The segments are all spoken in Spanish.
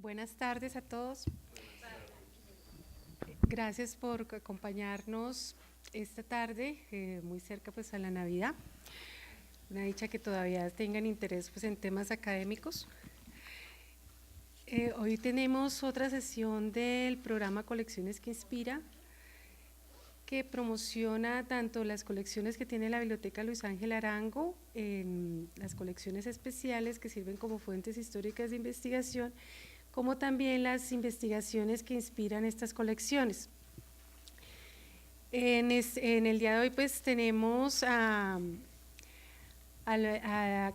Buenas tardes a todos. Gracias por acompañarnos esta tarde, muy cerca pues a la Navidad. Una dicha que todavía tengan interés pues en temas académicos. Hoy tenemos otra sesión del programa Colecciones que Inspira, que promociona tanto las colecciones que tiene la Biblioteca Luis Ángel Arango, las colecciones especiales que sirven como fuentes históricas de investigación, como también las investigaciones que inspiran estas colecciones. En el día de hoy pues tenemos a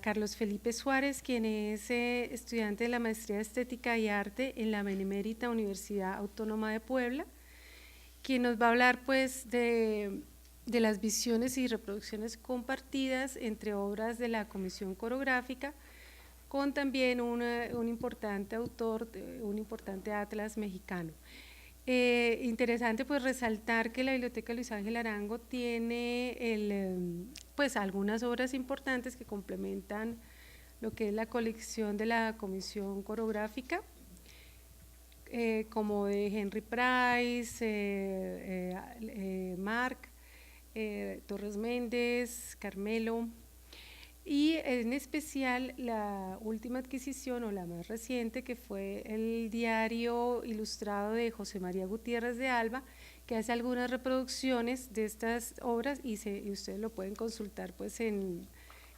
Carlos Felipe Suárez, quien es estudiante de la Maestría de Estética y Arte en la Benemérita Universidad Autónoma de Puebla, quien nos va a hablar pues de las visiones y reproducciones compartidas entre obras de la Comisión Coreográfica, con también un importante autor, un importante atlas mexicano. Interesante pues resaltar que la Biblioteca Luis Ángel Arango tiene pues algunas obras importantes que complementan lo que es la colección de la Comisión Coreográfica, como de Henry Price, Marc, Torres Méndez, Carmelo, y en especial la última adquisición o la más reciente, que fue el diario ilustrado de José María Gutiérrez de Alba, que hace algunas reproducciones de estas obras y ustedes lo pueden consultar pues en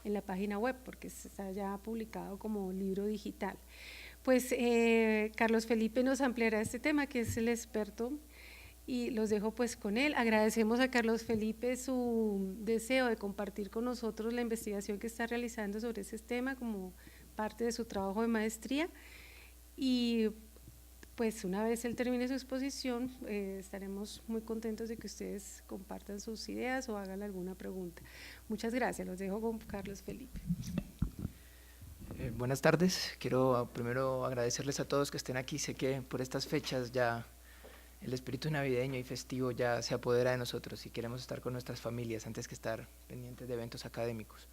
la página web porque está ya publicado como libro digital. Pues Carlos Felipe nos ampliará este tema, que es el experto, y los dejo pues con él. Agradecemos a Carlos Felipe su deseo de compartir con nosotros la investigación que está realizando sobre ese tema como parte de su trabajo de maestría, y pues una vez él termine su exposición estaremos muy contentos de que ustedes compartan sus ideas o hagan alguna pregunta. Muchas gracias, los dejo con Carlos Felipe. Buenas tardes, quiero primero agradecerles a todos que estén aquí. Sé que por estas fechas ya el espíritu navideño y festivo ya se apodera de nosotros y queremos estar con nuestras familias antes que estar pendientes de eventos académicos.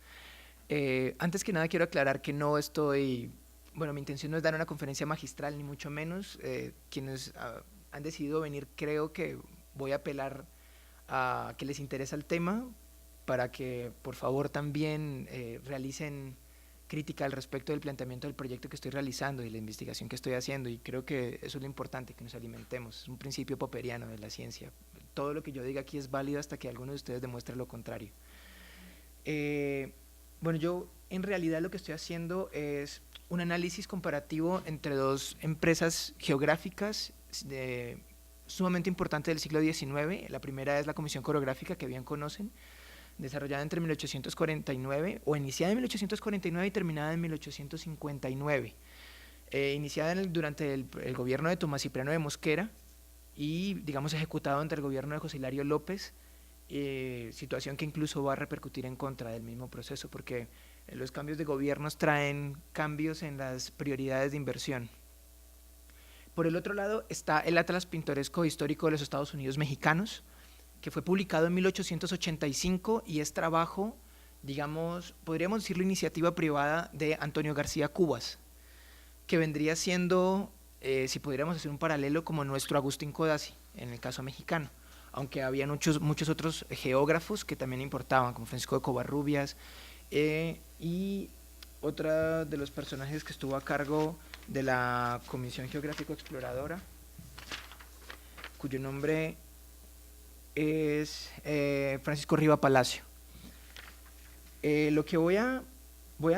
Antes que nada quiero aclarar que no estoy, bueno, mi intención no es dar una conferencia magistral ni mucho menos. Quienes han decidido venir, creo que voy a apelar a que les interesa el tema para que por favor también realicen crítica al respecto del planteamiento del proyecto que estoy realizando y la investigación que estoy haciendo, y creo que eso es lo importante, que nos alimentemos. Es un principio popperiano de la ciencia. Todo lo que yo diga aquí es válido hasta que alguno de ustedes demuestre lo contrario. Bueno, yo en realidad lo que estoy haciendo es un análisis comparativo entre dos empresas geográficas sumamente importantes del siglo XIX. La primera es la Comisión Coreográfica, que bien conocen, desarrollada entre 1849, o iniciada en 1849 y terminada en 1859, iniciada durante el gobierno de Tomás Cipriano de Mosquera y, digamos, ejecutado entre el gobierno de José Hilario López, situación que incluso va a repercutir en contra del mismo proceso, porque los cambios de gobiernos traen cambios en las prioridades de inversión. Por el otro lado está el Atlas Pintoresco Histórico de los Estados Unidos Mexicanos, que fue publicado en 1885 y es trabajo, digamos, podríamos decirlo, iniciativa privada de Antonio García Cubas, que vendría siendo, si pudiéramos hacer un paralelo, como nuestro Agustín Codazzi en el caso mexicano, aunque había muchos otros geógrafos que también importaban, como Francisco de Covarrubias, y otra de los personajes que estuvo a cargo de la Comisión Geográfico Exploradora, cuyo nombre es Francisco Riva Palacio. Lo que voy a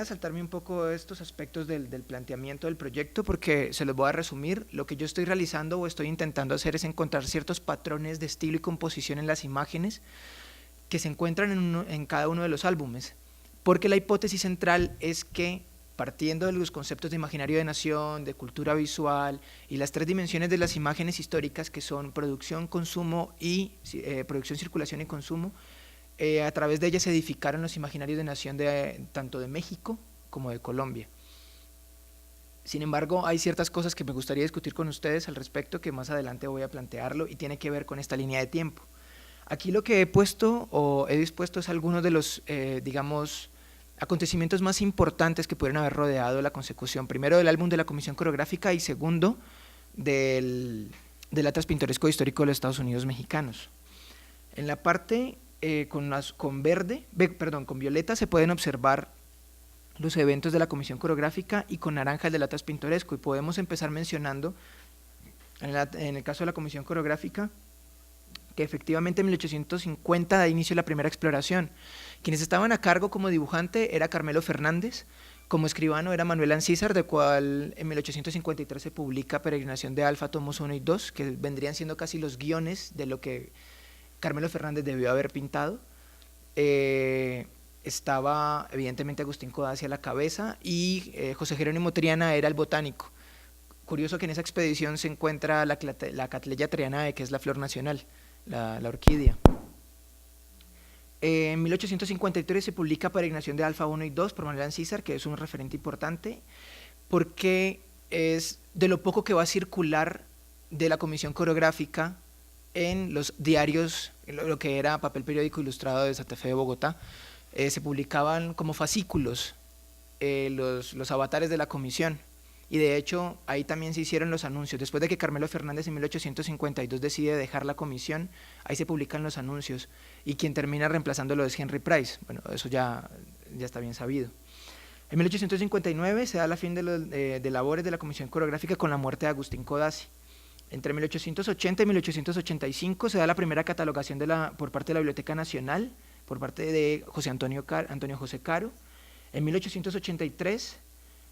saltarme un poco de estos aspectos del planteamiento del proyecto, porque se los voy a resumir. Lo que yo estoy realizando o estoy intentando hacer es encontrar ciertos patrones de estilo y composición en las imágenes que se encuentran en cada uno de los álbumes, porque la hipótesis central es que, partiendo de los conceptos de imaginario de nación, de cultura visual y las tres dimensiones de las imágenes históricas, que son producción, consumo y producción, circulación y consumo, a través de ellas se edificaron los imaginarios de nación tanto de México como de Colombia. Sin embargo, hay ciertas cosas que me gustaría discutir con ustedes al respecto, que más adelante voy a plantearlo, y tiene que ver con esta línea de tiempo. Aquí lo que he puesto o he dispuesto es algunos de los, digamos, acontecimientos más importantes que pudieron haber rodeado la consecución, primero del álbum de la Comisión Coreográfica y segundo del Atlas Pintoresco Histórico de los Estados Unidos Mexicanos. En la parte con violeta se pueden observar los eventos de la Comisión Coreográfica y con naranja el del Atlas Pintoresco, y podemos empezar mencionando en el caso de la Comisión Coreográfica que efectivamente en 1850 da inicio la primera exploración. Quienes estaban a cargo como dibujante era Carmelo Fernández, como escribano era Manuel Ancísar, de cual en 1853 se publica Peregrinación de Alfa, tomos 1 y 2, que vendrían siendo casi los guiones de lo que Carmelo Fernández debió haber pintado. Estaba evidentemente Agustín Codazzi a la cabeza y José Jerónimo Triana era el botánico. Curioso que en esa expedición se encuentra la Cattleya trianae, que es la flor nacional, la orquídea. En 1853 se publica Peregrinación de Alfa 1 y 2 por Manuel Ancísar, que es un referente importante porque es de lo poco que va a circular de la Comisión Coreográfica en los diarios, lo que era papel periódico ilustrado de Santa Fe de Bogotá. Se publicaban como fascículos los avatares de la comisión, y de hecho ahí también se hicieron los anuncios. Después de que Carmelo Fernández en 1852 decide dejar la comisión, ahí se publican los anuncios, y quien termina reemplazándolo es Henry Price. Bueno, eso ya está bien sabido. En 1859 se da la fin de labores de la Comisión Coreográfica con la muerte de Agustín Codazzi. Entre 1880 y 1885 se da la primera catalogación por parte de la Biblioteca Nacional, por parte de Antonio José Caro. En 1883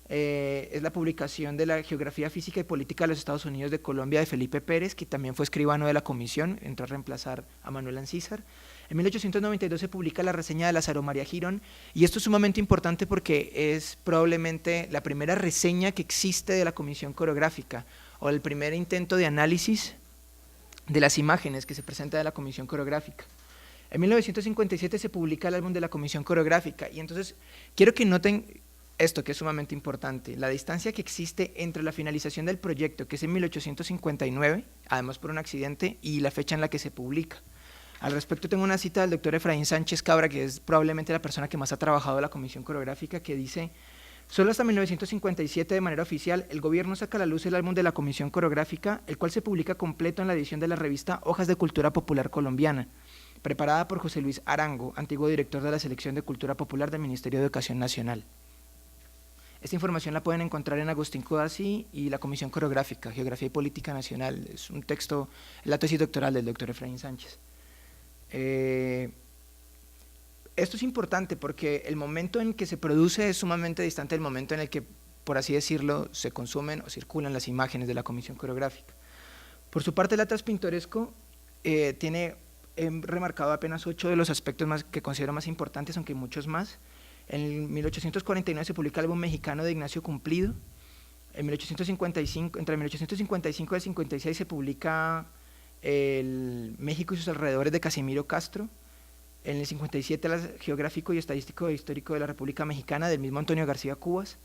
es la publicación de la Geografía Física y Política de los Estados Unidos de Colombia de Felipe Pérez, que también fue escribano de la comisión, entró a reemplazar a Manuel Ancísar. En 1892 se publica la reseña de Lázaro María Girón, y esto es sumamente importante porque es probablemente la primera reseña que existe de la Comisión Coreográfica, o el primer intento de análisis de las imágenes que se presenta de la Comisión Coreográfica. En 1957 se publica el álbum de la Comisión Coreográfica, y entonces quiero que noten esto, que es sumamente importante: la distancia que existe entre la finalización del proyecto, que es en 1859, además por un accidente, y la fecha en la que se publica. Al respecto tengo una cita del doctor Efraín Sánchez Cabra, que es probablemente la persona que más ha trabajado en la Comisión Coreográfica, que dice: solo hasta 1957 de manera oficial el gobierno saca a la luz el álbum de la Comisión Coreográfica, el cual se publica completo en la edición de la revista Hojas de Cultura Popular Colombiana, preparada por José Luis Arango, antiguo director de la Selección de Cultura Popular del Ministerio de Educación Nacional. Esta información la pueden encontrar en Agustín Codazzi y la Comisión Coreográfica, Geografía y Política Nacional. Es un texto, la tesis doctoral del doctor Efraín Sánchez. Esto es importante porque el momento en que se produce es sumamente distante del momento en el que, por así decirlo, se consumen o circulan las imágenes de la Comisión Coreográfica. Por su parte, el Atlas Pintoresco tiene remarcado apenas 8 de los aspectos que considero más importantes, aunque hay muchos más. En 1849 se publica el álbum mexicano de Ignacio Cumplido. En 1855, entre 1855 y el 56 se publica el México y sus alrededores de Casimiro Castro. En el 57 el Geográfico y Estadístico e Histórico de la República Mexicana, del mismo Antonio García Cubas.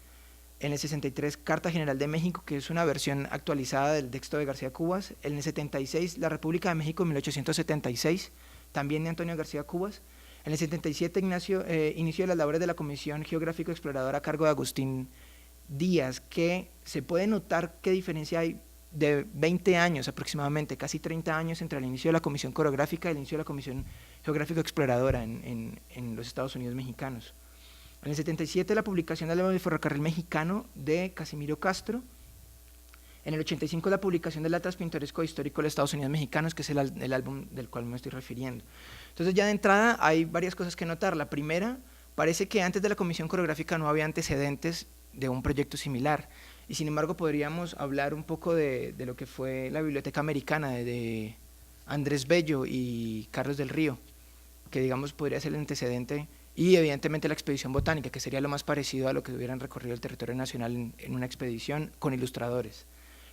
En el 63 Carta General de México, que es una versión actualizada del texto de García Cubas. En el 76 La República de México en 1876, también de Antonio García Cubas. En el 77 inicio de las labores de la Comisión Geográfico Exploradora a cargo de Agustín Díaz, que se puede notar qué diferencia hay de 20 años aproximadamente, casi 30 años entre el inicio de la Comisión Coreográfica y el inicio de la Comisión Geográfico Exploradora en los Estados Unidos mexicanos. En el 77 la publicación del álbum del ferrocarril mexicano de Casimiro Castro. En el 85 la publicación del Atlas Pintoresco Histórico de los Estados Unidos Mexicanos, que es el álbum del cual me estoy refiriendo. Entonces ya de entrada hay varias cosas que notar. La primera, parece que antes de la Comisión Coreográfica no había antecedentes de un proyecto similar, y sin embargo podríamos hablar un poco de lo que fue la Biblioteca Americana de Andrés Bello y Carlos del Río, que digamos podría ser el antecedente, y evidentemente la expedición botánica, que sería lo más parecido a lo que hubieran recorrido el territorio nacional en una expedición con ilustradores.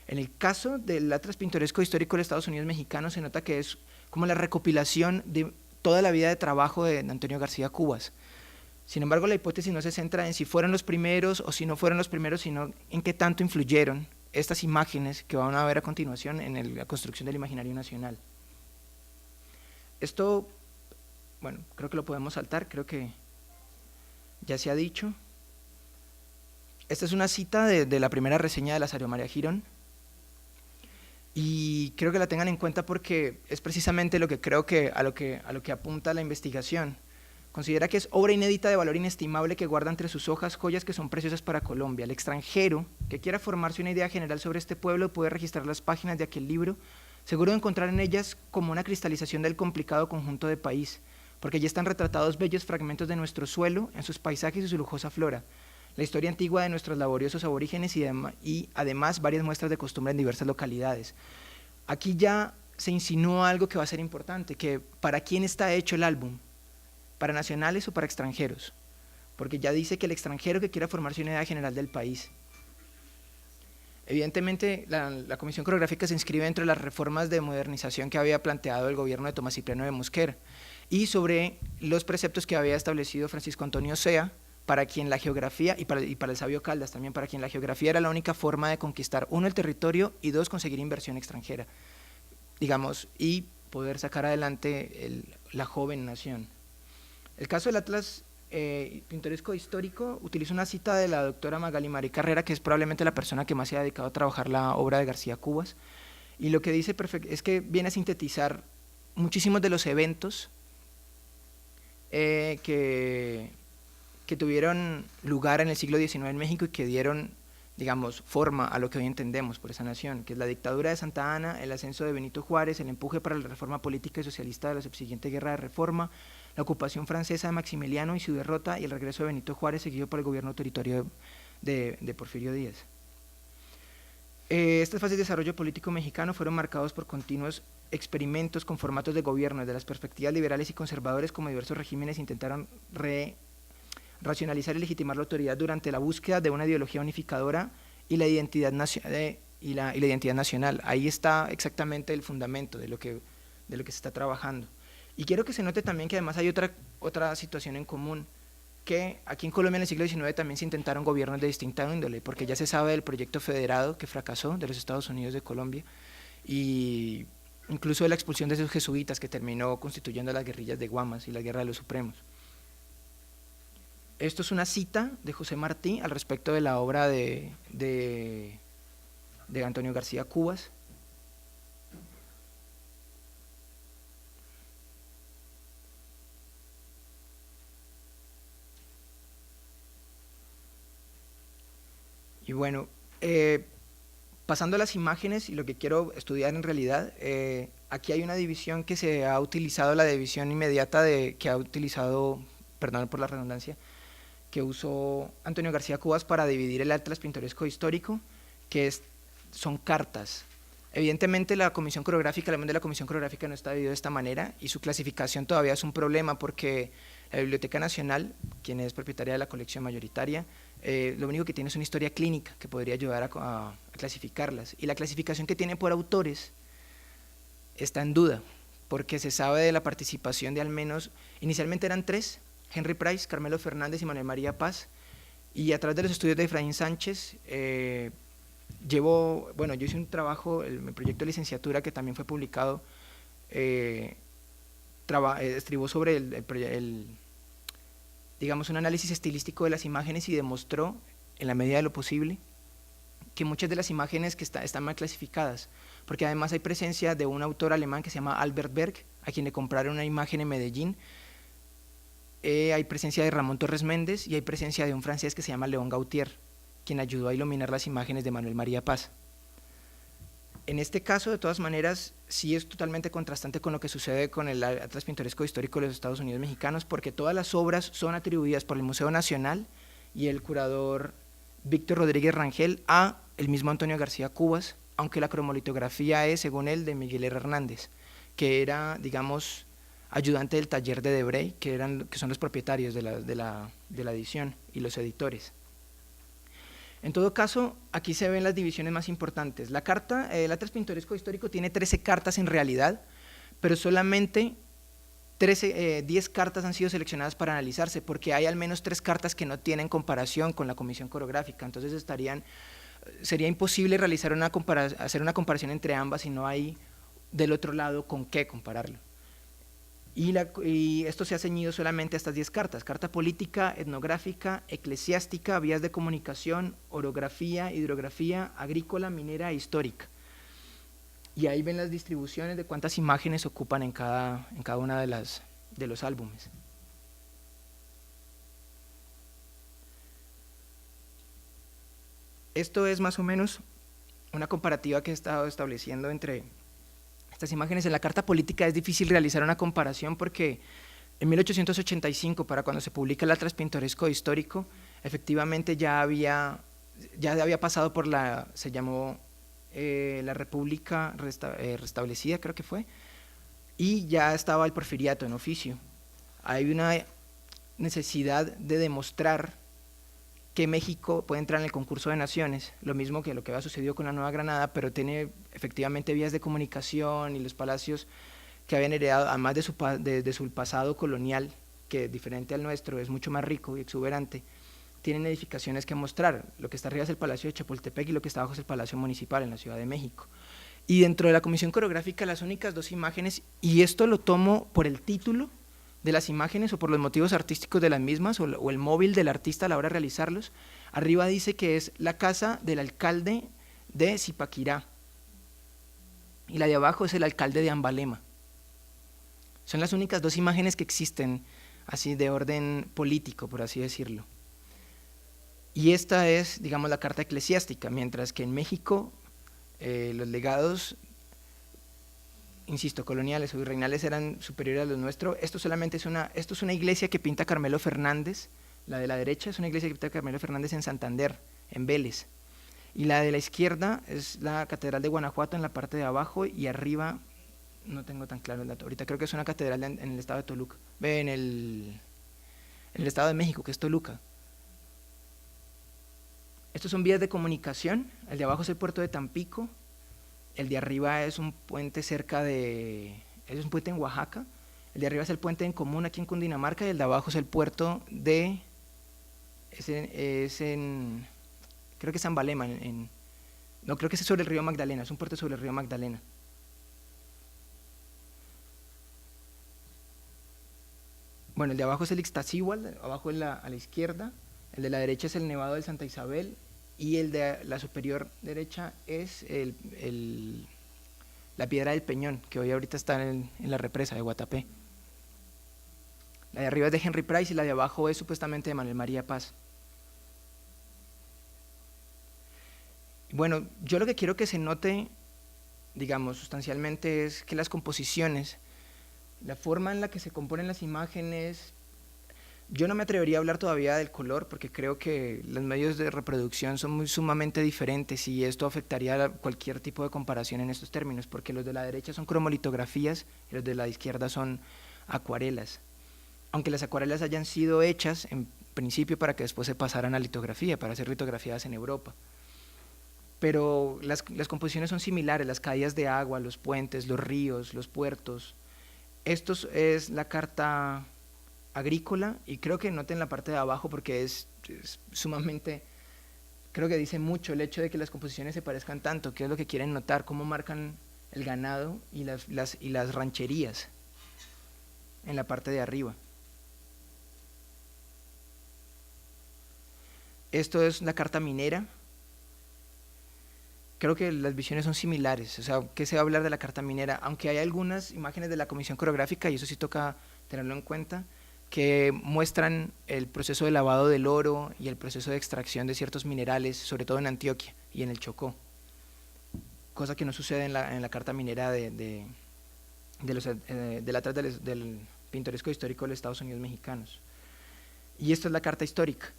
En el caso del Atlas Pintoresco Histórico de los Estados Unidos Mexicanos se nota que es como la recopilación de toda la vida de trabajo de Antonio García Cubas. Sin embargo, la hipótesis no se centra en si fueron los primeros o si no fueron los primeros, sino en qué tanto influyeron estas imágenes que van a ver a continuación en la construcción del imaginario nacional. Esto, bueno, creo que lo podemos saltar, creo que ya se ha dicho. Esta es una cita de la primera reseña de Lazario María Girón, y creo que la tengan en cuenta porque es precisamente lo que creo que a lo que apunta la investigación. Considera que es obra inédita de valor inestimable que guarda entre sus hojas joyas que son preciosas para Colombia. El extranjero que quiera formarse una idea general sobre este pueblo puede registrar las páginas de aquel libro, seguro de encontrar en ellas como una cristalización del complicado conjunto de país, porque allí están retratados bellos fragmentos de nuestro suelo, en sus paisajes y su lujosa flora, la historia antigua de nuestros laboriosos aborígenes y además varias muestras de costumbre en diversas localidades. Aquí ya se insinúa algo que va a ser importante, que ¿para quién está hecho el álbum? ¿Para nacionales o para extranjeros? Porque ya dice que el extranjero que quiera formarse una idea general del país. Evidentemente, la Comisión Coreográfica se inscribe entre las reformas de modernización que había planteado el gobierno de Tomás Cipriano de Mosquera y sobre los preceptos que había establecido Francisco Antonio Sea, para quien la geografía, y para el sabio Caldas también, para quien la geografía era la única forma de conquistar, uno, el territorio, y dos, conseguir inversión extranjera, digamos, y poder sacar adelante la joven nación. El caso del Atlas pintoresco histórico utiliza una cita de la doctora Magali Marí Carrera, que es probablemente la persona que más se ha dedicado a trabajar la obra de García Cubas, y lo que dice es que viene a sintetizar muchísimos de los eventos que tuvieron lugar en el siglo XIX en México y que dieron, digamos, forma a lo que hoy entendemos por esa nación, que es la dictadura de Santa Anna, el ascenso de Benito Juárez, el empuje para la reforma política y socialista de la subsiguiente guerra de reforma, la ocupación francesa de Maximiliano y su derrota, y el regreso de Benito Juárez seguido por el gobierno autoritario de Porfirio Díaz. Estas fases de desarrollo político mexicano fueron marcados por continuos experimentos con formatos de gobierno, desde las perspectivas liberales y conservadores, como diversos regímenes intentaron racionalizar y legitimar la autoridad durante la búsqueda de una ideología unificadora y la identidad nacional. Ahí está exactamente el fundamento de lo que se está trabajando. Y quiero que se note también que además hay otra situación en común, que aquí en Colombia en el siglo XIX también se intentaron gobiernos de distinta índole, porque ya se sabe del proyecto federado que fracasó de los Estados Unidos de Colombia, y incluso de la expulsión de esos jesuitas que terminó constituyendo las guerrillas de Guamas y la Guerra de los Supremos. Esto es una cita de José Martí al respecto de la obra de Antonio García Cubas. Y bueno, pasando a las imágenes y lo que quiero estudiar en realidad, aquí hay una división que se ha utilizado, la división inmediata que ha utilizado, perdón por la redundancia, que usó Antonio García Cubas para dividir el Atlas pintoresco histórico, que son cartas. Evidentemente la Comisión Coreográfica, el elemento de la Comisión Coreográfica no está dividido de esta manera, y su clasificación todavía es un problema porque la Biblioteca Nacional, quien es propietaria de la colección mayoritaria, lo único que tiene es una historia clínica que podría ayudar a clasificarlas, y la clasificación que tiene por autores está en duda, porque se sabe de la participación de al menos, inicialmente eran 3, Henry Price, Carmelo Fernández y Manuel María Paz, y a través de los estudios de Efraín Sánchez, yo hice un trabajo, mi proyecto de licenciatura que también fue publicado, estribó sobre digamos, un análisis estilístico de las imágenes y demostró, en la medida de lo posible, que muchas de las imágenes que están mal clasificadas, porque además hay presencia de un autor alemán que se llama Albert Berg, a quien le compraron una imagen en Medellín, hay presencia de Ramón Torres Méndez y hay presencia de un francés que se llama León Gautier, quien ayudó a iluminar las imágenes de Manuel María Paz. En este caso, de todas maneras, sí es totalmente contrastante con lo que sucede con el Atlas Pintoresco Histórico de los Estados Unidos Mexicanos, porque todas las obras son atribuidas por el Museo Nacional y el curador Víctor Rodríguez Rangel a el mismo Antonio García Cubas, aunque la cromolitografía es, según él, de Miguel R. Hernández, que era, digamos, ayudante del taller de Debrey, que son los propietarios de la edición y los editores. En todo caso, aquí se ven las divisiones más importantes. La carta, el Atlas Pintoresco Histórico tiene 13 cartas en realidad, pero solamente 10 cartas han sido seleccionadas para analizarse, porque hay al menos 3 cartas que no tienen comparación con la Comisión Coreográfica, entonces sería imposible hacer una comparación entre ambas si no hay del otro lado con qué compararlo. Y esto se ha ceñido solamente a estas 10 cartas: carta política, etnográfica, eclesiástica, vías de comunicación, orografía, hidrografía, agrícola, minera e histórica. Y ahí ven las distribuciones de cuántas imágenes ocupan en cada una de los álbumes. Esto es más o menos una comparativa que he estado estableciendo entre estas imágenes. En la carta política es difícil realizar una comparación porque en 1885, para cuando se publica el Atlas Pintoresco Histórico, efectivamente ya había pasado por se llamó la República Restablecida, creo que fue, y ya estaba el porfiriato en oficio. Hay una necesidad de demostrar que México puede entrar en el concurso de naciones, lo mismo que lo que había sucedido con la Nueva Granada, pero tiene efectivamente vías de comunicación y los palacios que habían heredado, además de su pasado colonial, que diferente al nuestro es mucho más rico y exuberante, tienen edificaciones que mostrar. Lo que está arriba es el Palacio de Chapultepec y lo que está abajo es el Palacio Municipal en la Ciudad de México. Y dentro de la comisión coreográfica, las únicas 2 imágenes, y esto lo tomo por el título de las imágenes o por los motivos artísticos de las mismas o el móvil del artista a la hora de realizarlos, arriba dice que es la casa del alcalde de Zipaquirá y la de abajo es el alcalde de Ambalema. Son las únicas 2 imágenes que existen así de orden político, por así decirlo. Y esta es, digamos, la carta eclesiástica, mientras que en México los legados, insisto, coloniales o virreinales eran superiores a los nuestros. Esto es una iglesia que pinta Carmelo Fernández. La de la derecha es una iglesia que pinta Carmelo Fernández en Santander, en Vélez. Y la de la izquierda es la Catedral de Guanajuato en la parte de abajo, y arriba, no tengo tan claro el dato, ahorita creo que es una catedral en el estado de Toluca, en el estado de México, que es Toluca. Estos son vías de comunicación. El de abajo es el puerto de Tampico, el de arriba es un puente es un puente en Oaxaca, el de arriba es el puente en Común aquí en Cundinamarca, y el de abajo es el puerto creo que es San Balema, no, creo que es sobre el río Magdalena, es un puerto sobre el río Magdalena. Bueno, el de abajo es el Ixtaccíhuatl, abajo a la izquierda, el de la derecha es el Nevado de Santa Isabel, y el de la superior derecha es la Piedra del Peñón, que hoy ahorita está en la represa de Guatapé. La de arriba es de Henry Price y la de abajo es supuestamente de Manuel María Paz. Bueno, yo lo que quiero que se note, digamos, sustancialmente es que las composiciones, la forma en la que se componen las imágenes, yo no me atrevería a hablar todavía del color porque creo que los medios de reproducción son sumamente diferentes y esto afectaría a cualquier tipo de comparación en estos términos, porque los de la derecha son cromolitografías y los de la izquierda son acuarelas. Aunque las acuarelas hayan sido hechas en principio para que después se pasaran a litografía, para ser litografiadas en Europa. Pero las composiciones son similares, las caídas de agua, los puentes, los ríos, los puertos. Esto es la carta agrícola, y creo que noten la parte de abajo porque es sumamente, creo que dice mucho el hecho de que las composiciones se parezcan tanto, que es lo que quieren notar, cómo marcan el ganado y las rancherías en la parte de arriba. Esto es la carta minera. Creo que las visiones son similares, o sea, ¿qué se va a hablar de la carta minera? Aunque hay algunas imágenes de la comisión coreográfica, y eso sí toca tenerlo en cuenta, que muestran el proceso de lavado del oro y el proceso de extracción de ciertos minerales, sobre todo en Antioquia y en el Chocó, cosa que no sucede en la carta minera del Atlas del Pintoresco Histórico de los Estados Unidos Mexicanos. Y esto es la carta histórica,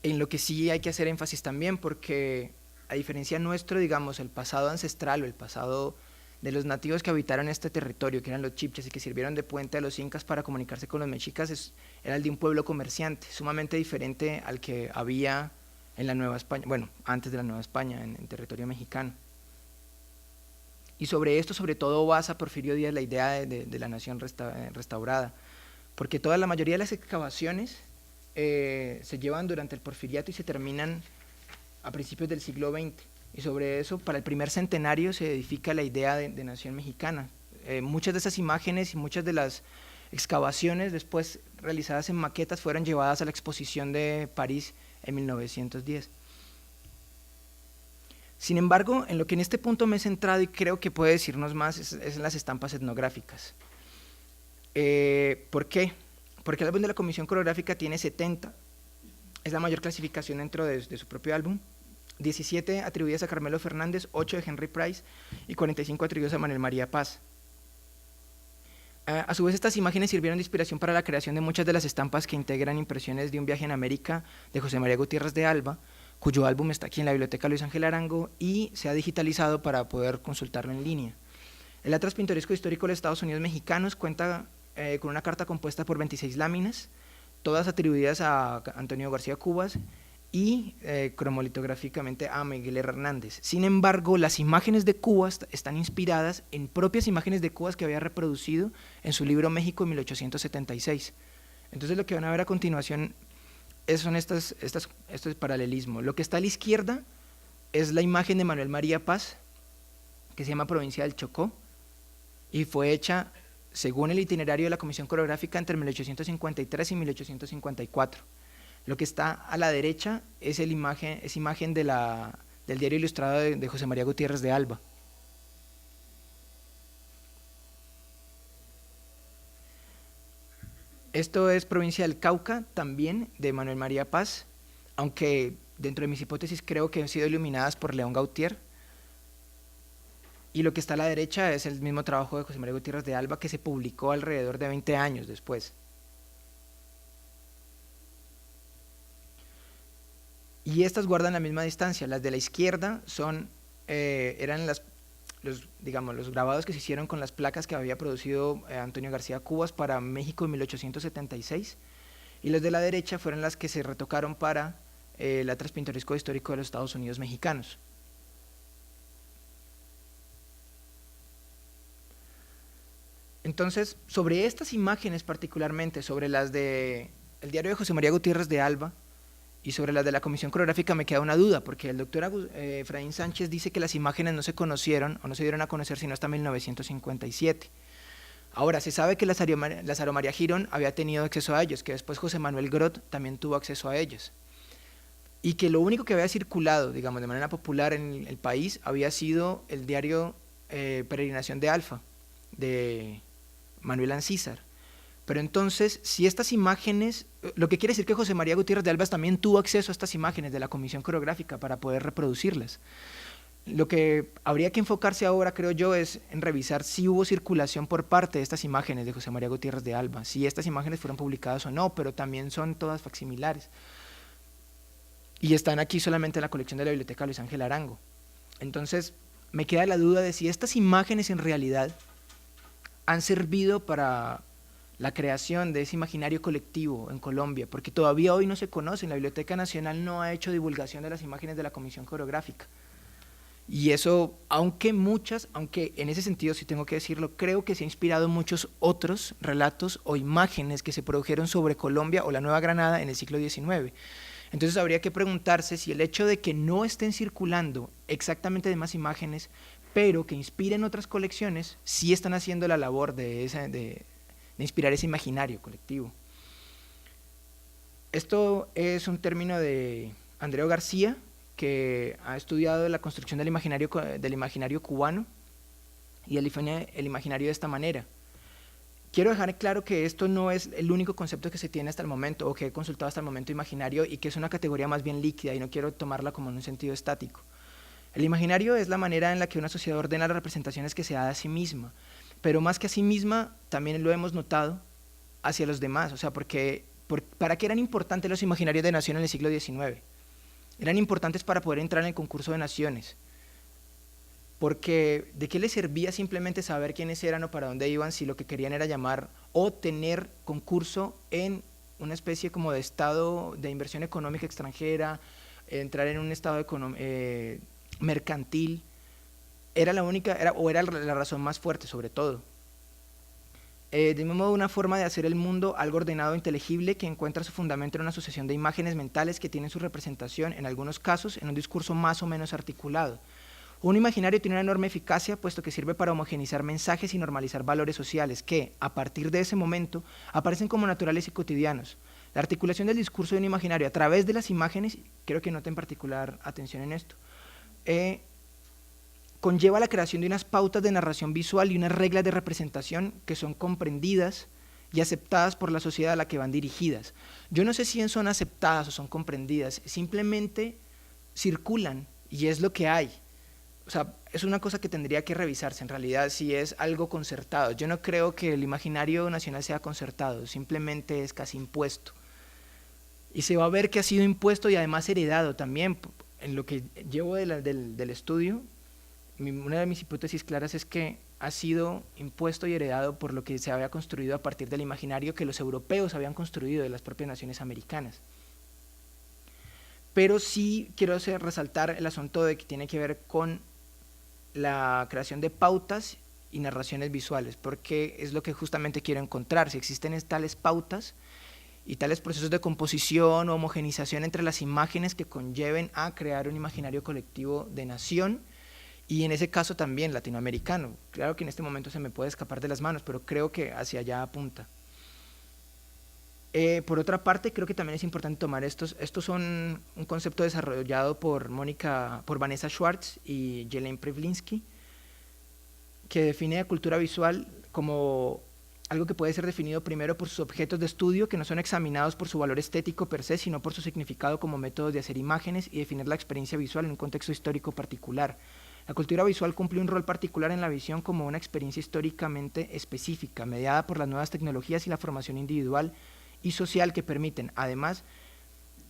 en lo que sí hay que hacer énfasis también, porque a diferencia nuestro, digamos, el pasado ancestral o el pasado de los nativos que habitaron este territorio, que eran los chipches y que sirvieron de puente a los incas para comunicarse con los mexicas, era el de un pueblo comerciante, sumamente diferente al que había en la Nueva España, bueno, antes de la Nueva España, en territorio mexicano. Y sobre esto, sobre todo, basa Porfirio Díaz la idea de la nación restaurada, porque la mayoría de las excavaciones se llevan durante el porfiriato y se terminan a principios del siglo XX, y sobre eso, para el primer centenario se edifica la idea de nación mexicana, muchas de esas imágenes y muchas de las excavaciones después realizadas en maquetas fueron llevadas a la exposición de París en 1910. Sin embargo, en lo que en este punto me he centrado y creo que puede decirnos más es en las estampas etnográficas. ¿Por qué? Porque el álbum de la Comisión Coreográfica tiene 70, es la mayor clasificación dentro de su propio álbum, 17 atribuidas a Carmelo Fernández, 8 de Henry Price y 45 atribuidas a Manuel María Paz. A su vez, estas imágenes sirvieron de inspiración para la creación de muchas de las estampas que integran impresiones de un viaje en América de José María Gutiérrez de Alba, cuyo álbum está aquí en la Biblioteca Luis Ángel Arango y se ha digitalizado para poder consultarlo en línea. El Atlas Pintoresco Histórico de los Estados Unidos Mexicanos cuenta con una carta compuesta por 26 láminas, todas atribuidas a Antonio García Cubas y cromolitográficamente a Miguel Hernández. Sin embargo, las imágenes de Cubas están inspiradas en propias imágenes de Cubas que había reproducido en su libro México en 1876. Entonces lo que van a ver a continuación son estos paralelismos. Lo que está a la izquierda es la imagen de Manuel María Paz, que se llama Provincia del Chocó, y fue hecha según el itinerario de la Comisión Coreográfica entre 1853 y 1854. Lo que está a la derecha es imagen del diario ilustrado de José María Gutiérrez de Alba. Esto es Provincia del Cauca, también de Manuel María Paz, aunque dentro de mis hipótesis creo que han sido iluminadas por León Gautier. Y lo que está a la derecha es el mismo trabajo de José María Gutiérrez de Alba que se publicó alrededor de 20 años después. Y estas guardan la misma distancia. Las de la izquierda eran los grabados que se hicieron con las placas que había producido Antonio García Cubas para México en 1876, y las de la derecha fueron las que se retocaron para el Atlas Pintoresco Histórico de los Estados Unidos Mexicanos. Entonces, sobre estas imágenes particularmente, sobre las del diario de José María Gutiérrez de Alba y sobre las de la Comisión Coreográfica, me queda una duda, porque el doctor Efraín Sánchez dice que las imágenes no se conocieron o no se dieron a conocer sino hasta 1957. Ahora, se sabe que la Saro María Girón había tenido acceso a ellos, que después José Manuel Grot también tuvo acceso a ellos, y que lo único que había circulado, digamos, de manera popular en el país había sido el diario Peregrinación de Alfa, de Manuel Ancísar. Pero entonces, si estas imágenes, lo que quiere decir que José María Gutiérrez de Alba también tuvo acceso a estas imágenes de la Comisión Coreográfica para poder reproducirlas. Lo que habría que enfocarse ahora, creo yo, es en revisar si hubo circulación por parte de estas imágenes de José María Gutiérrez de Alba, si estas imágenes fueron publicadas o no, pero también son todas facsimilares. Y están aquí solamente en la colección de la Biblioteca Luis Ángel Arango. Entonces, me queda la duda de si estas imágenes en realidad han servido para la creación de ese imaginario colectivo en Colombia, porque todavía hoy no se conocen, la Biblioteca Nacional no ha hecho divulgación de las imágenes de la Comisión Coreográfica. Y eso, aunque en ese sentido sí tengo que decirlo, creo que se ha inspirado en muchos otros relatos o imágenes que se produjeron sobre Colombia o la Nueva Granada en el siglo XIX. Entonces habría que preguntarse si el hecho de que no estén circulando exactamente de más imágenes, pero que inspiren otras colecciones, sí están haciendo la labor de inspirar ese imaginario colectivo. Esto es un término de Andreu García, que ha estudiado la construcción del imaginario cubano y él define el imaginario de esta manera. Quiero dejar claro que esto no es el único concepto que se tiene hasta el momento o que he consultado hasta el momento imaginario, y que es una categoría más bien líquida y no quiero tomarla como en un sentido estático. El imaginario es la manera en la que una sociedad ordena las representaciones que se da a sí misma, pero más que a sí misma también lo hemos notado hacia los demás. O sea, ¿para qué eran importantes los imaginarios de nación en el siglo XIX? Eran importantes para poder entrar en el concurso de naciones, porque ¿de qué les servía simplemente saber quiénes eran o para dónde iban si lo que querían era llamar o tener concurso en una especie como de estado de inversión económica extranjera, entrar en un estado mercantil? Era la razón más fuerte, sobre todo. De mismo modo, una forma de hacer el mundo algo ordenado e inteligible que encuentra su fundamento en una sucesión de imágenes mentales que tienen su representación, en algunos casos, en un discurso más o menos articulado. Un imaginario tiene una enorme eficacia, puesto que sirve para homogeneizar mensajes y normalizar valores sociales que, a partir de ese momento, aparecen como naturales y cotidianos. La articulación del discurso de un imaginario a través de las imágenes, quiero que noten particular atención en esto, conlleva la creación de unas pautas de narración visual y unas reglas de representación que son comprendidas y aceptadas por la sociedad a la que van dirigidas. Yo no sé si son aceptadas o son comprendidas, simplemente circulan y es lo que hay. O sea, es una cosa que tendría que revisarse en realidad si es algo concertado. Yo no creo que el imaginario nacional sea concertado, simplemente es casi impuesto. Y se va a ver que ha sido impuesto y además heredado también. En lo que llevo del estudio, una de mis hipótesis claras es que ha sido impuesto y heredado por lo que se había construido a partir del imaginario que los europeos habían construido de las propias naciones americanas. Pero sí quiero resaltar el asunto de que tiene que ver con la creación de pautas y narraciones visuales, porque es lo que justamente quiero encontrar. Si existen tales pautas y tales procesos de composición o homogenización entre las imágenes que conlleven a crear un imaginario colectivo de nación, y en ese caso también latinoamericano. Claro que en este momento se me puede escapar de las manos, pero creo que hacia allá apunta. Por otra parte, creo que también es importante tomar estos son un concepto desarrollado por Vanessa Schwartz y Jelene Prevlinsky, que define la cultura visual como algo que puede ser definido primero por sus objetos de estudio, que no son examinados por su valor estético per se, sino por su significado como métodos de hacer imágenes y definir la experiencia visual en un contexto histórico particular. La cultura visual cumple un rol particular en la visión como una experiencia históricamente específica, mediada por las nuevas tecnologías y la formación individual y social que permiten, además,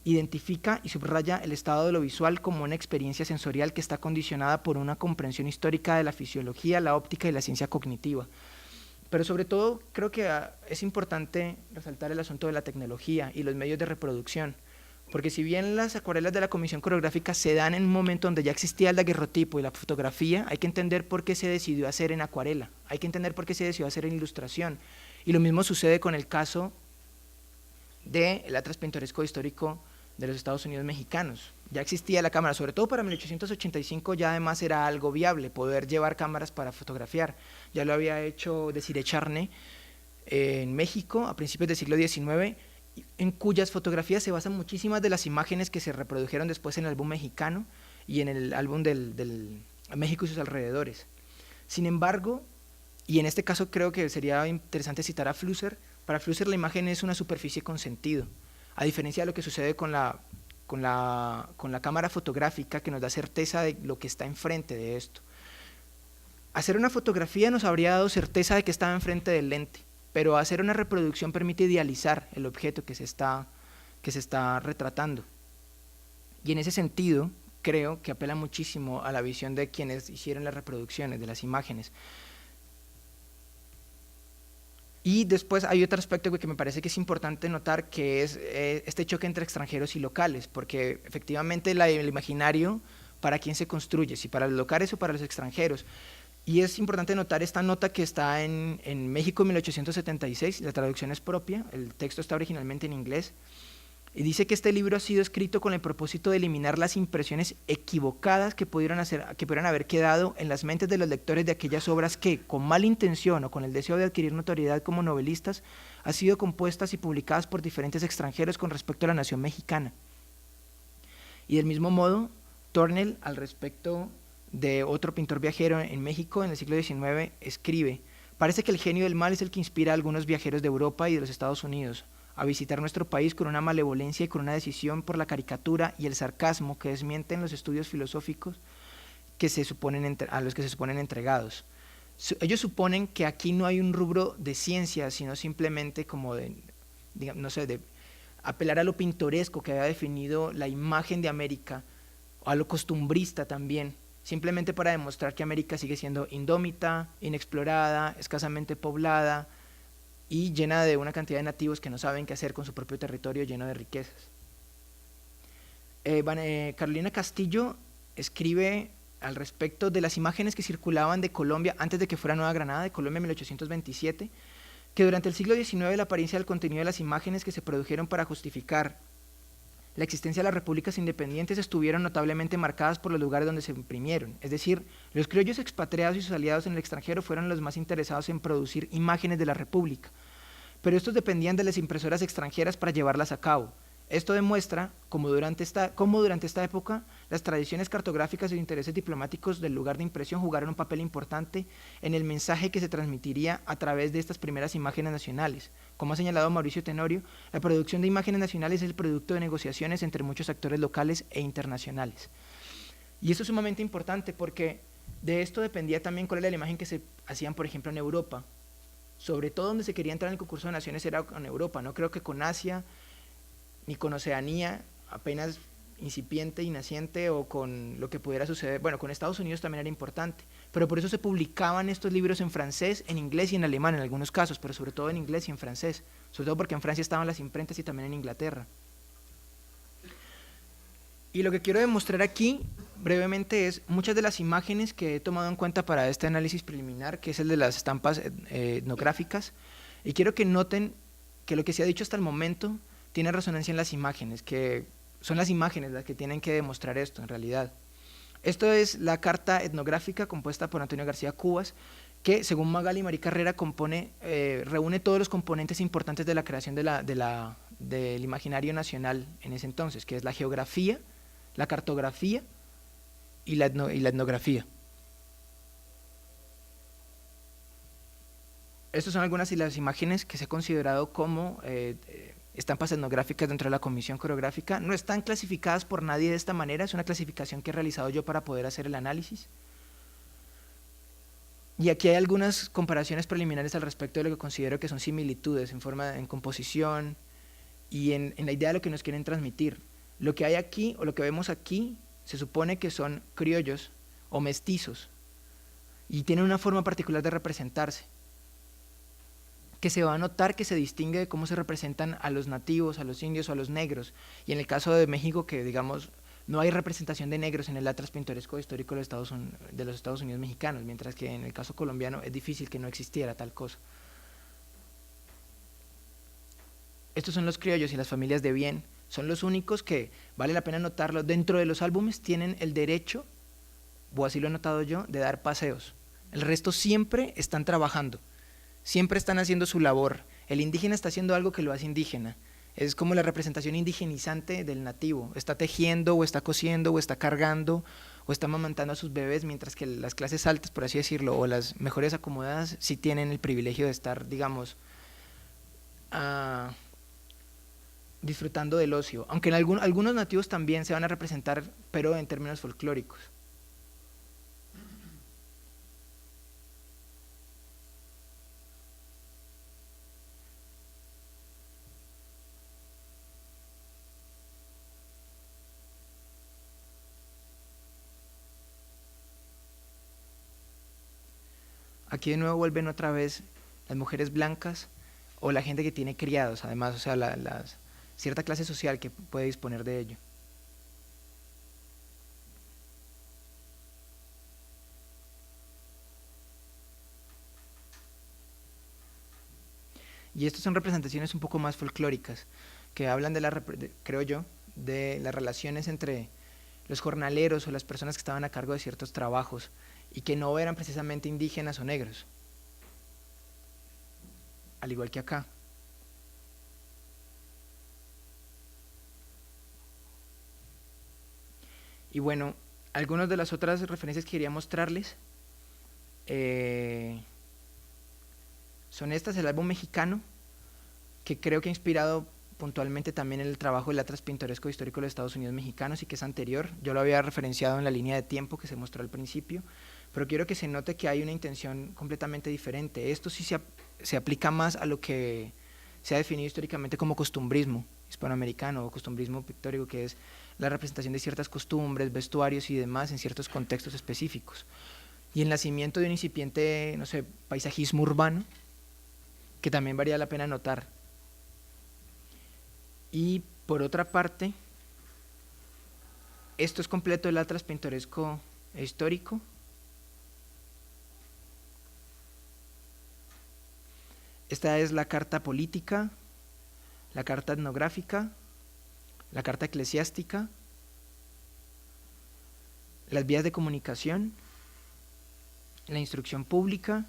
identifica y subraya el estado de lo visual como una experiencia sensorial que está condicionada por una comprensión histórica de la fisiología, la óptica y la ciencia cognitiva. Pero sobre todo creo que es importante resaltar el asunto de la tecnología y los medios de reproducción, porque si bien las acuarelas de la Comisión Coreográfica se dan en un momento donde ya existía el daguerrotipo y la fotografía, hay que entender por qué se decidió hacer en acuarela, hay que entender por qué se decidió hacer en ilustración, y lo mismo sucede con el caso del Atlas Pintoresco Histórico de los Estados Unidos mexicanos. Ya existía la cámara, sobre todo para 1885 ya además era algo viable poder llevar cámaras para fotografiar. Ya lo había hecho Desiré Charnay en México a principios del siglo XIX, en cuyas fotografías se basan muchísimas de las imágenes que se reprodujeron después en el álbum mexicano y en el álbum del México y sus alrededores. Sin embargo, y en este caso creo que sería interesante citar a Flusser, para Flusser la imagen es una superficie con sentido, a diferencia de lo que sucede con la cámara fotográfica, que nos da certeza de lo que está enfrente de esto. Hacer una fotografía nos habría dado certeza de que estaba enfrente del lente, pero hacer una reproducción permite idealizar el objeto que se está retratando. Y en ese sentido, creo que apela muchísimo a la visión de quienes hicieron las reproducciones de las imágenes. Y después hay otro aspecto que me parece que es importante notar, que es este choque entre extranjeros y locales, porque efectivamente el imaginario, ¿para quién se construye? Si para los locales o para los extranjeros. Y es importante notar esta nota que está en México en 1876, la traducción es propia, el texto está originalmente en inglés, y dice que este libro ha sido escrito con el propósito de eliminar las impresiones equivocadas que pudieran haber quedado en las mentes de los lectores de aquellas obras que, con mala intención o con el deseo de adquirir notoriedad como novelistas, han sido compuestas y publicadas por diferentes extranjeros con respecto a la nación mexicana. Y del mismo modo, Tornel, al respecto de otro pintor viajero en México en el siglo XIX, escribe: parece que el genio del mal es el que inspira a algunos viajeros de Europa y de los Estados Unidos a visitar nuestro país con una malevolencia y con una decisión por la caricatura y el sarcasmo que desmienten los estudios filosóficos a los que se suponen entregados. Ellos suponen que aquí no hay un rubro de ciencia, sino simplemente como de apelar a lo pintoresco que había definido la imagen de América, o a lo costumbrista también, simplemente para demostrar que América sigue siendo indómita, inexplorada, escasamente poblada y llena de una cantidad de nativos que no saben qué hacer con su propio territorio lleno de riquezas. Carolina Castillo escribe al respecto de las imágenes que circulaban de Colombia antes de que fuera Nueva Granada, de Colombia en 1827, que durante el siglo XIX la apariencia del contenido de las imágenes que se produjeron para justificar la existencia de las repúblicas independientes estuvieron notablemente marcadas por los lugares donde se imprimieron. Es decir, los criollos expatriados y sus aliados en el extranjero fueron los más interesados en producir imágenes de la república, pero estos dependían de las impresoras extranjeras para llevarlas a cabo. Esto demuestra cómo durante esta época las tradiciones cartográficas y los intereses diplomáticos del lugar de impresión jugaron un papel importante en el mensaje que se transmitiría a través de estas primeras imágenes nacionales. Como ha señalado Mauricio Tenorio, la producción de imágenes nacionales es el producto de negociaciones entre muchos actores locales e internacionales. Y eso es sumamente importante porque de esto dependía también cuál era la imagen que se hacían, por ejemplo, en Europa. Sobre todo donde se quería entrar en el concurso de naciones era con Europa, no creo que con Asia ni con Oceanía, apenas incipiente y naciente, o con lo que pudiera suceder, bueno, con Estados Unidos también era importante, pero por eso se publicaban estos libros en francés, en inglés y en alemán en algunos casos, pero sobre todo en inglés y en francés, sobre todo porque en Francia estaban las imprentas y también en Inglaterra. Y lo que quiero demostrar aquí brevemente es muchas de las imágenes que he tomado en cuenta para este análisis preliminar, que es el de las estampas etnográficas, y quiero que noten que lo que se ha dicho hasta el momento tiene resonancia en las imágenes, que son las imágenes las que tienen que demostrar esto en realidad. Esto es la carta etnográfica compuesta por Antonio García Cubas, que según Magali Marí Carrera reúne todos los componentes importantes de la creación del imaginario nacional en ese entonces, que es la geografía, la cartografía y la etnografía. Estas son algunas de las imágenes que se ha considerado como estampas etnográficas dentro de la comisión coreográfica. No están clasificadas por nadie de esta manera, es una clasificación que he realizado yo para poder hacer el análisis. Y aquí hay algunas comparaciones preliminares al respecto de lo que considero que son similitudes en composición y en la idea de lo que nos quieren transmitir. Lo que hay aquí, o lo que vemos aquí, se supone que son criollos o mestizos y tienen una forma particular de representarse, que se va a notar que se distingue de cómo se representan a los nativos, a los indios o a los negros. Y en el caso de México, que digamos no hay representación de negros en el Atlas Pintoresco Histórico de los Estados Unidos mexicanos, mientras que en el caso colombiano es difícil que no existiera tal cosa. Estos son los criollos y las familias de bien, son los únicos que, vale la pena notarlo, dentro de los álbumes tienen el derecho, o así lo he notado yo, de dar paseos. El resto siempre están trabajando. Siempre están haciendo su labor. El indígena está haciendo algo que lo hace indígena. Es como la representación indigenizante del nativo. Está tejiendo, o está cosiendo, o está cargando, o está amamantando a sus bebés, mientras que las clases altas, por así decirlo, o las mejores acomodadas, sí tienen el privilegio de estar, digamos, disfrutando del ocio. Aunque en algunos nativos también se van a representar, pero en términos folclóricos. Aquí de nuevo vuelven otra vez las mujeres blancas o la gente que tiene criados, además, o sea, cierta clase social que puede disponer de ello. Y estas son representaciones un poco más folclóricas, que hablan creo yo, de las relaciones entre los jornaleros o las personas que estaban a cargo de ciertos trabajos y que no eran precisamente indígenas o negros, al igual que acá. Y bueno, algunas de las otras referencias que quería mostrarles son estas, el álbum mexicano, que creo que ha inspirado puntualmente también el trabajo del Atlas Pintoresco Histórico de los Estados Unidos Mexicanos y que es anterior. Yo lo había referenciado en la línea de tiempo que se mostró al principio, pero quiero que se note que hay una intención completamente diferente. Esto sí se aplica más a lo que se ha definido históricamente como costumbrismo hispanoamericano o costumbrismo pictórico, que es la representación de ciertas costumbres, vestuarios y demás en ciertos contextos específicos. Y el nacimiento de un incipiente, no sé, paisajismo urbano, que también valía la pena notar. Y por otra parte, esto es completo el Atlas Pintoresco Histórico. Esta es la carta política, la carta etnográfica, la carta eclesiástica, las vías de comunicación, la instrucción pública,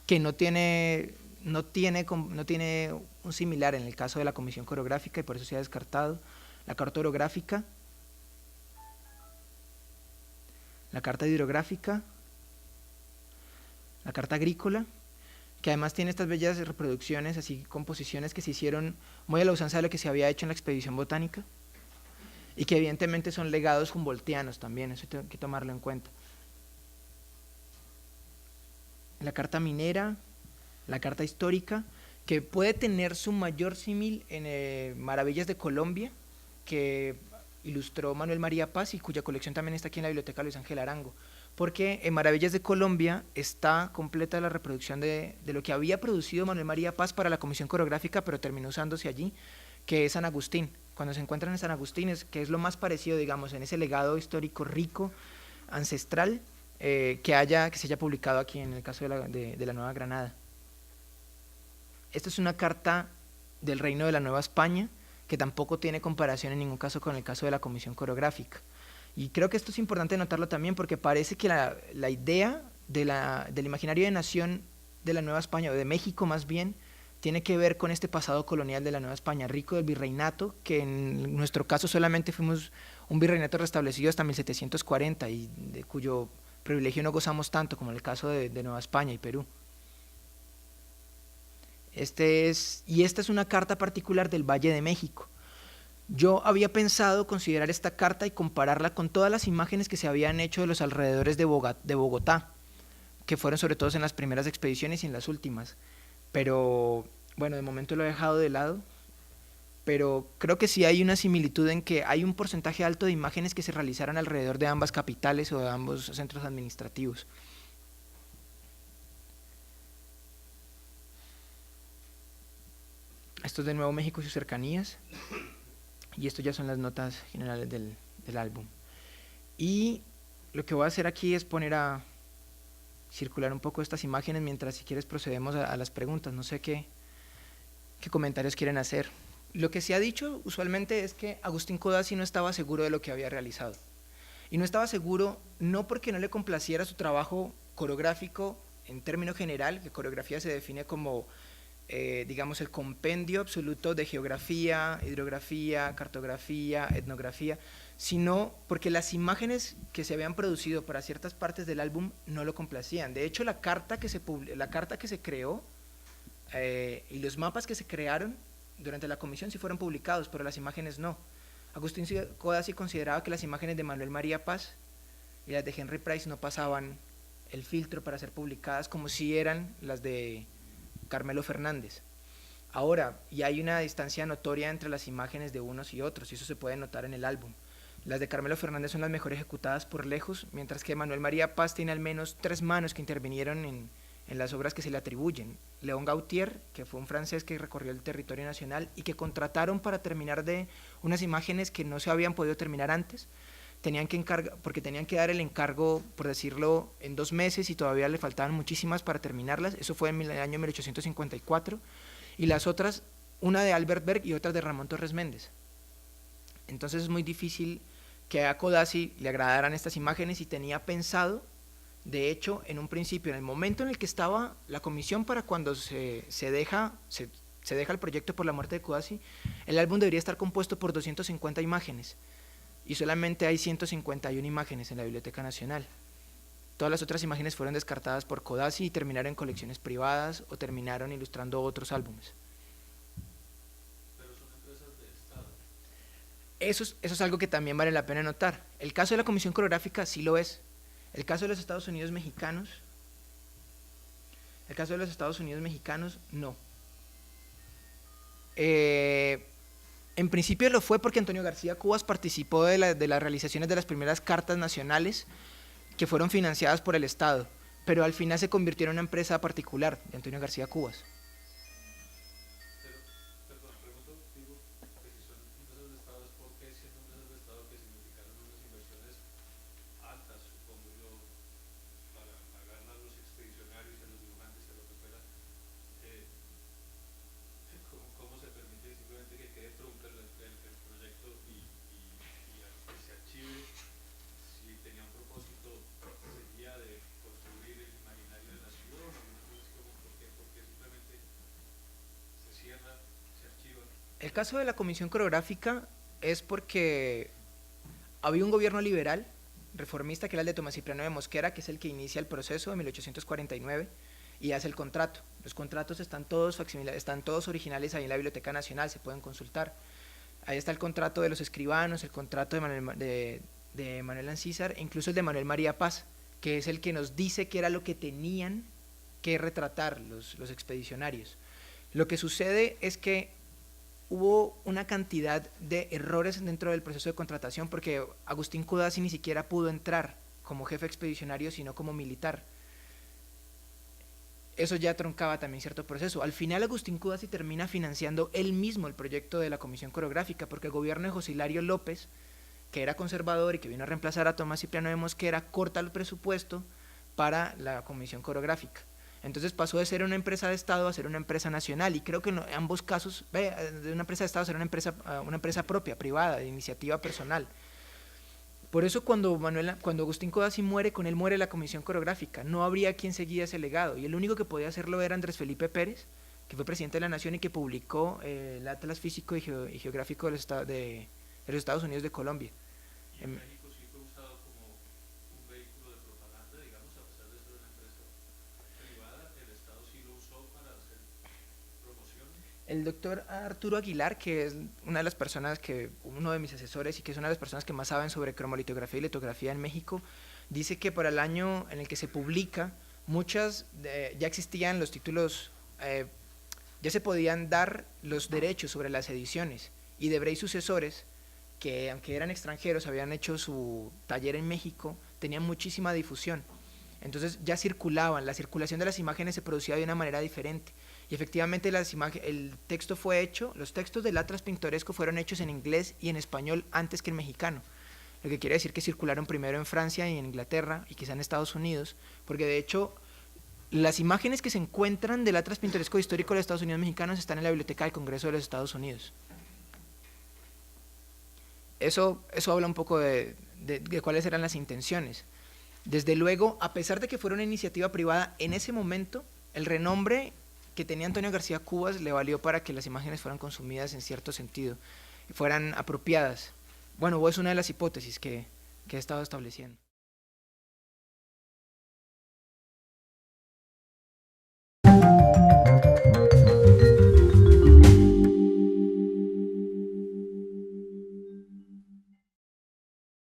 que no tiene un similar en el caso de la comisión coreográfica y por eso se ha descartado, la carta orográfica, la carta hidrográfica, la carta agrícola, que además tiene estas bellas reproducciones, así composiciones que se hicieron muy a la usanza de lo que se había hecho en la expedición botánica, y que evidentemente son legados humboldtianos también, eso hay que tomarlo en cuenta. La carta minera, la carta histórica, que puede tener su mayor símil en Maravillas de Colombia, que ilustró Manuel María Paz y cuya colección también está aquí en la Biblioteca Luis Ángel Arango, porque en Maravillas de Colombia está completa la reproducción de lo que había producido Manuel María Paz para la comisión coreográfica, pero terminó usándose allí, que es San Agustín. Cuando se encuentran en San Agustín, que es lo más parecido, digamos, en ese legado histórico rico, ancestral, que se haya publicado aquí en el caso de la Nueva Granada. Esta es una carta del Reino de la Nueva España, que tampoco tiene comparación en ningún caso con el caso de la comisión coreográfica. Y creo que esto es importante notarlo también porque parece que la idea del imaginario de nación de la Nueva España, o de México más bien, tiene que ver con este pasado colonial de la Nueva España, rico del virreinato, que en nuestro caso solamente fuimos un virreinato restablecido hasta 1740 y de cuyo privilegio no gozamos tanto como en el caso de Nueva España y Perú. Esta es una carta particular del Valle de México. Yo había pensado considerar esta carta y compararla con todas las imágenes que se habían hecho de los alrededores de Bogotá, que fueron sobre todo en las primeras expediciones y en las últimas. Pero bueno, de momento lo he dejado de lado, pero creo que sí hay una similitud en que hay un porcentaje alto de imágenes que se realizaron alrededor de ambas capitales o de ambos centros administrativos. Esto es de Nuevo México y sus cercanías, y esto ya son las notas generales del álbum. Y lo que voy a hacer aquí es poner a circular un poco estas imágenes mientras, si quieres, procedemos a las preguntas. No sé qué comentarios quieren hacer. Lo que se ha dicho usualmente es que Agustín Codazzi no estaba seguro de lo que había realizado. Y no estaba seguro no porque no le complaciera su trabajo coreográfico en término general, que coreografía se define como digamos el compendio absoluto de geografía, hidrografía, cartografía, etnografía, sino porque las imágenes que se habían producido para ciertas partes del álbum no lo complacían. De hecho, la carta que se creó y los mapas que se crearon durante la comisión sí fueron publicados, pero las imágenes no. Agustín Codazzi consideraba que las imágenes de Manuel María Paz y las de Henry Price no pasaban el filtro para ser publicadas como si eran las de Carmelo Fernández. Ahora, y hay una distancia notoria entre las imágenes de unos y otros, y eso se puede notar en el álbum. Las de Carmelo Fernández son las mejor ejecutadas por lejos, mientras que Manuel María Paz tiene al menos 3 manos que intervinieron en las obras que se le atribuyen. León Gautier, que fue un francés que recorrió el territorio nacional y que contrataron para terminar de unas imágenes que no se habían podido terminar antes, porque tenían que dar el encargo, por decirlo, en 2 meses y todavía le faltaban muchísimas para terminarlas. Eso fue en el año 1854. Y las otras, una de Albert Berg y otra de Ramón Torres Méndez. Entonces es muy difícil que a Codazzi le agradaran estas imágenes y tenía pensado, de hecho, en un principio, en el momento en el que estaba la comisión para cuando se deja el proyecto por la muerte de Codazzi, el álbum debería estar compuesto por 250 imágenes. Y solamente hay 151 imágenes en la Biblioteca Nacional. Todas las otras imágenes fueron descartadas por Codazzi y terminaron en colecciones privadas o terminaron ilustrando otros álbumes. Pero son empresas de Estado. Eso es algo que también vale la pena notar. El caso de la Comisión Coreográfica sí lo es. El caso de los Estados Unidos mexicanos no. En principio lo fue porque Antonio García Cubas participó de las realizaciones de las primeras cartas nacionales que fueron financiadas por el Estado, pero al final se convirtió en una empresa particular de Antonio García Cubas. Pero, perdón, pregunto, digo, que si son empresas de Estado, ¿es porque siendo empresas de Estado que significaron unas inversiones altas, supongo yo, para pagar a los expedicionarios y a los dibujantes y a lo que fuera? ¿Cómo se permite simplemente que quede trunca el proyecto y El caso de la comisión coreográfica es porque había un gobierno liberal, reformista, que era el de Tomás Cipriano de Mosquera, que es el que inicia el proceso en 1849 y hace el contrato. Los contratos están todos originales ahí en la Biblioteca Nacional, se pueden consultar. Ahí está el contrato de los escribanos, el contrato de Manuel Ancísar, e incluso el de Manuel María Paz, que es el que nos dice qué era lo que tenían que retratar los expedicionarios. Lo que sucede es que hubo una cantidad de errores dentro del proceso de contratación, porque Agustín Cudasi ni siquiera pudo entrar como jefe expedicionario, sino como militar. Eso ya troncaba también cierto proceso. Al final Agustín Cudasi termina financiando él mismo el proyecto de la comisión coreográfica, porque el gobierno de José Hilario López, que era conservador y que vino a reemplazar a Tomás Cipriano de Mosquera, corta el presupuesto para la comisión coreográfica. Entonces pasó de ser una empresa de Estado a ser una empresa nacional, y creo que en ambos casos, de una empresa de Estado a ser una empresa propia, privada, de iniciativa personal. Por eso cuando Agustín Codazzi muere, con él muere la comisión coreográfica, no habría quien seguía ese legado, y el único que podía hacerlo era Andrés Felipe Pérez, que fue presidente de la Nación y que publicó el Atlas Físico y Geográfico de los Estados Unidos de Colombia. ¿Y en México sí fue usado como un vehículo de propaganda, digamos, a pesar de ser una empresa privada? ¿El Estado sí lo usó para hacer promoción? El doctor Arturo Aguilar, que es uno de mis asesores y que es una de las personas que más saben sobre cromolitografía y litografía en México, dice que para el año en el que se publica, ya existían los títulos, ya se podían dar los derechos sobre las ediciones, y Debré y sucesores, que aunque eran extranjeros, habían hecho su taller en México, tenían muchísima difusión. Entonces ya circulaban, la circulación de las imágenes se producía de una manera diferente. Y efectivamente el texto fue hecho, los textos del Atlas Pintoresco fueron hechos en inglés y en español antes que en mexicano. Lo que quiere decir que circularon primero en Francia y en Inglaterra y quizá en Estados Unidos, porque de hecho las imágenes que se encuentran del Atlas Pintoresco Histórico de los Estados Unidos mexicanos están en la Biblioteca del Congreso de los Estados Unidos. Eso habla un poco de cuáles eran las intenciones. Desde luego, a pesar de que fuera una iniciativa privada, en ese momento el renombre que tenía Antonio García Cubas le valió para que las imágenes fueran consumidas en cierto sentido, fueran apropiadas. Bueno, es una de las hipótesis que he estado estableciendo.